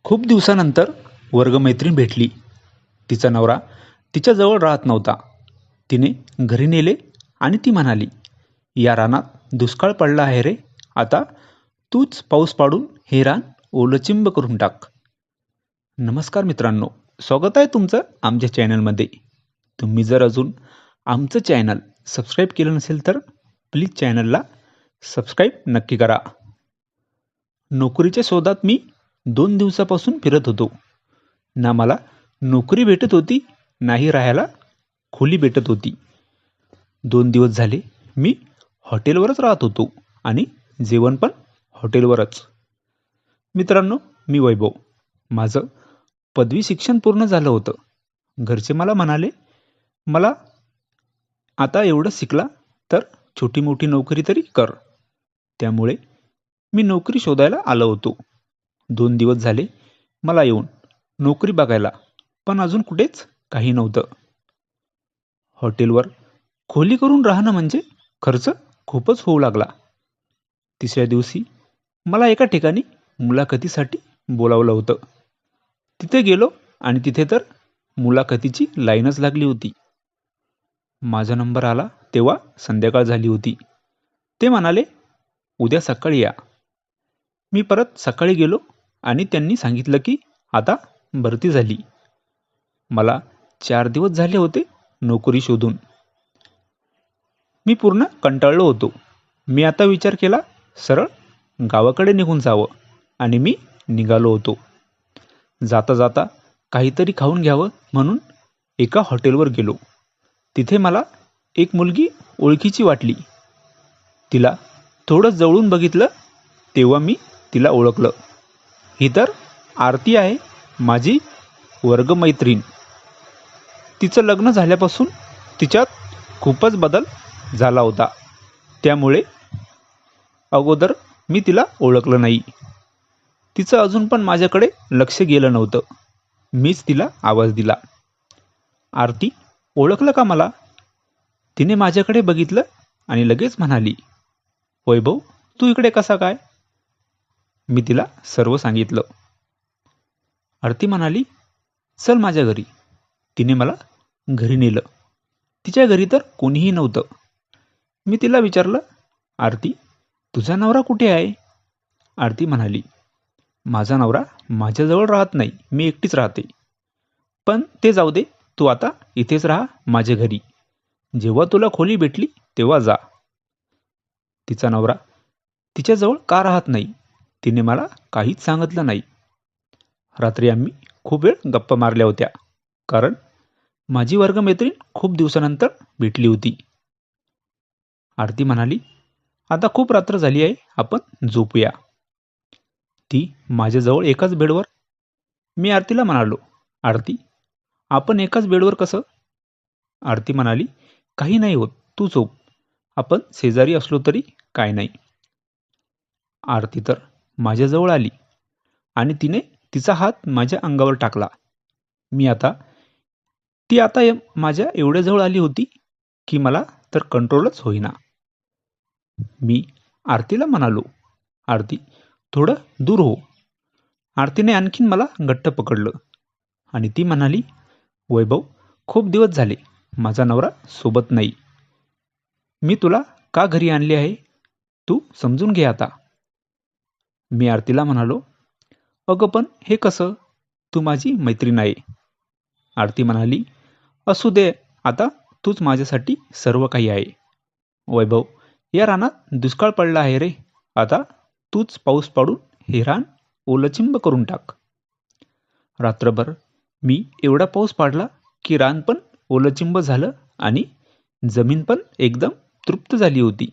खूप दिवसानंतर वर्गमैत्रीण भेटली. तिचा नवरा तिच्याजवळ राहत नव्हता. तिने घरी नेले आणि ती म्हणाली, "या रानात दुष्काळ पडला आहे रे. आता तूच पाऊस पाडून हे रान ओलचिंब करून टाक." नमस्कार मित्रांनो, स्वागत आहे तुमचं आमच्या चॅनलमध्ये. तुम्ही जर अजून आमचं चॅनल सबस्क्राईब केलं नसेल तर प्लीज चॅनलला सबस्क्राईब नक्की करा. नोकरीच्या शोधात मी 2 दिवसापासून फिरत होतो. ना मला नोकरी भेटत होती, नाही राहायला खोली भेटत होती. 2 दिवस झाले मी हॉटेलवरच राहत होतो आणि जेवण पण हॉटेलवरच. मित्रांनो, मी वैभव. माझं पदवी शिक्षण पूर्ण झालं होतं. घरचे मला म्हणाले, मला आता एवढं शिकला तर छोटी मोठी नोकरी तरी कर. त्यामुळे मी नोकरी शोधायला आलो होतो. 2 दिवस झाले मला येऊन नोकरी बघायला, पण अजून कुठेच काही नव्हतं. हॉटेलवर खोली करून राहणं म्हणजे खर्च खूपच होऊ लागला. तिसऱ्या दिवशी मला एका ठिकाणी मुलाखतीसाठी बोलावलं होतं. तिथे गेलो आणि तिथे तर मुलाखतीची लाईनच लागली होती. माझा नंबर आला तेव्हा संध्याकाळ झाली होती. ते म्हणाले, "उद्या सकाळी या." मी परत सकाळी गेलो आणि त्यांनी सांगितलं की आता भरती झाली. मला 4 दिवस झाले होते नोकरी शोधून. मी पूर्ण कंटाळलो होतो. मी आता विचार केला, सरळ गावाकडे निघून जावं आणि मी निघालो होतो. जाता जाता काहीतरी खाऊन घ्यावं म्हणून एका हॉटेलवर गेलो. तिथे मला एक मुलगी ओळखीची वाटली. तिला थोडं जवळून बघितलं तेव्हा मी तिला ओळखलं. ही तर आरती आहे, माझी वर्गमैत्रीण. तिचं लग्न झाल्यापासून तिच्यात खूपच बदल झाला होता. त्यामुळे अगोदर मी तिला ओळखलं नाही. तिचं अजून पण माझ्याकडे लक्ष गेलं नव्हतं. मीच तिला आवाज दिला, "आरती, ओळखलं का मला?" तिने माझ्याकडे बघितलं आणि लगेच म्हणाली, "वैभव, तू इकडे कसा काय?" मी तिला सर्व सांगितलं. आरती म्हणाली, "चल माझ्या घरी." तिने मला घरी नेलं. तिच्या घरी तर कोणीही नव्हतं. मी तिला विचारलं, "आरती, तुझा नवरा कुठे आहे?" आरती म्हणाली, "माझा नवरा माझ्याजवळ राहत नाही, मी एकटीच राहते. पण ते जाऊ दे, तू आता इथेच राहा माझ्या घरी. जेव्हा तुला खोली भेटली तेव्हा जा." तिचा नवरा तिच्याजवळ का राहत नाही तिने मला काहीच सांगितलं नाही. रात्री आम्ही खूप वेळ गप्पा मारल्या होत्या, कारण माझी वर्गमैत्रीण खूप दिवसानंतर भेटली होती. आरती म्हणाली, "आता खूप रात्र झाली आहे, आपण झोपूया." ती माझ्याजवळ एकाच बेडवर. मी आरतीला म्हणालो, "आरती, आपण एकाच बेडवर कसं?" आरती म्हणाली, "काही नाही होत, तू झोप. आपण शेजारी असलो तरी काय नाही." आरती तर माझ्याजवळ आली आणि तिने तिचा हात माझ्या अंगावर टाकला. मी आता ती आता माझ्या एवढ्या जवळ आली होती की मला तर कंट्रोलच होईना. मी आरतीला म्हणालो, "आरती, थोडं दूर हो." आरतीने आणखीन मला घट्ट पकडलं आणि ती म्हणाली, "वैभव, खूप दिवस झाले माझा नवरा सोबत नाही. मी तुला का घरी आणले आहे, तू समजून घे आता." मी आरतीला म्हणालो, "अगं पण हे कसं? तू माझी मैत्रीण आहे." आरती म्हणाली, "असू दे, आता तूच माझ्यासाठी सर्व काही आहे. वैभव, या रानात दुष्काळ पडला आहे रे. आता तूच पाऊस पाडून हे रान ओलचिंब करून टाक." रात्रभर मी एवढा पाऊस पाडला की रान पण ओलचिंब झालं आणि जमीन पण एकदम तृप्त झाली होती.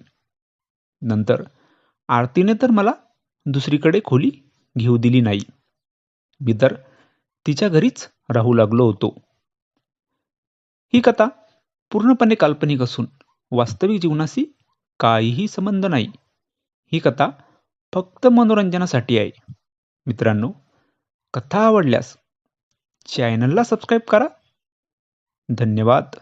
नंतर आरतीने तर मला दुसरीकडे खोली घेऊ दिली नाही. मी तर तिच्या घरीच राहू लागलो होतो. ही कथा पूर्णपणे काल्पनिक असून वास्तविक जीवनाशी काहीही संबंध नाही. ही कथा फक्त मनोरंजनासाठी आहे. मित्रांनो, कथा आवडल्यास चॅनलला सबस्क्राईब करा. धन्यवाद.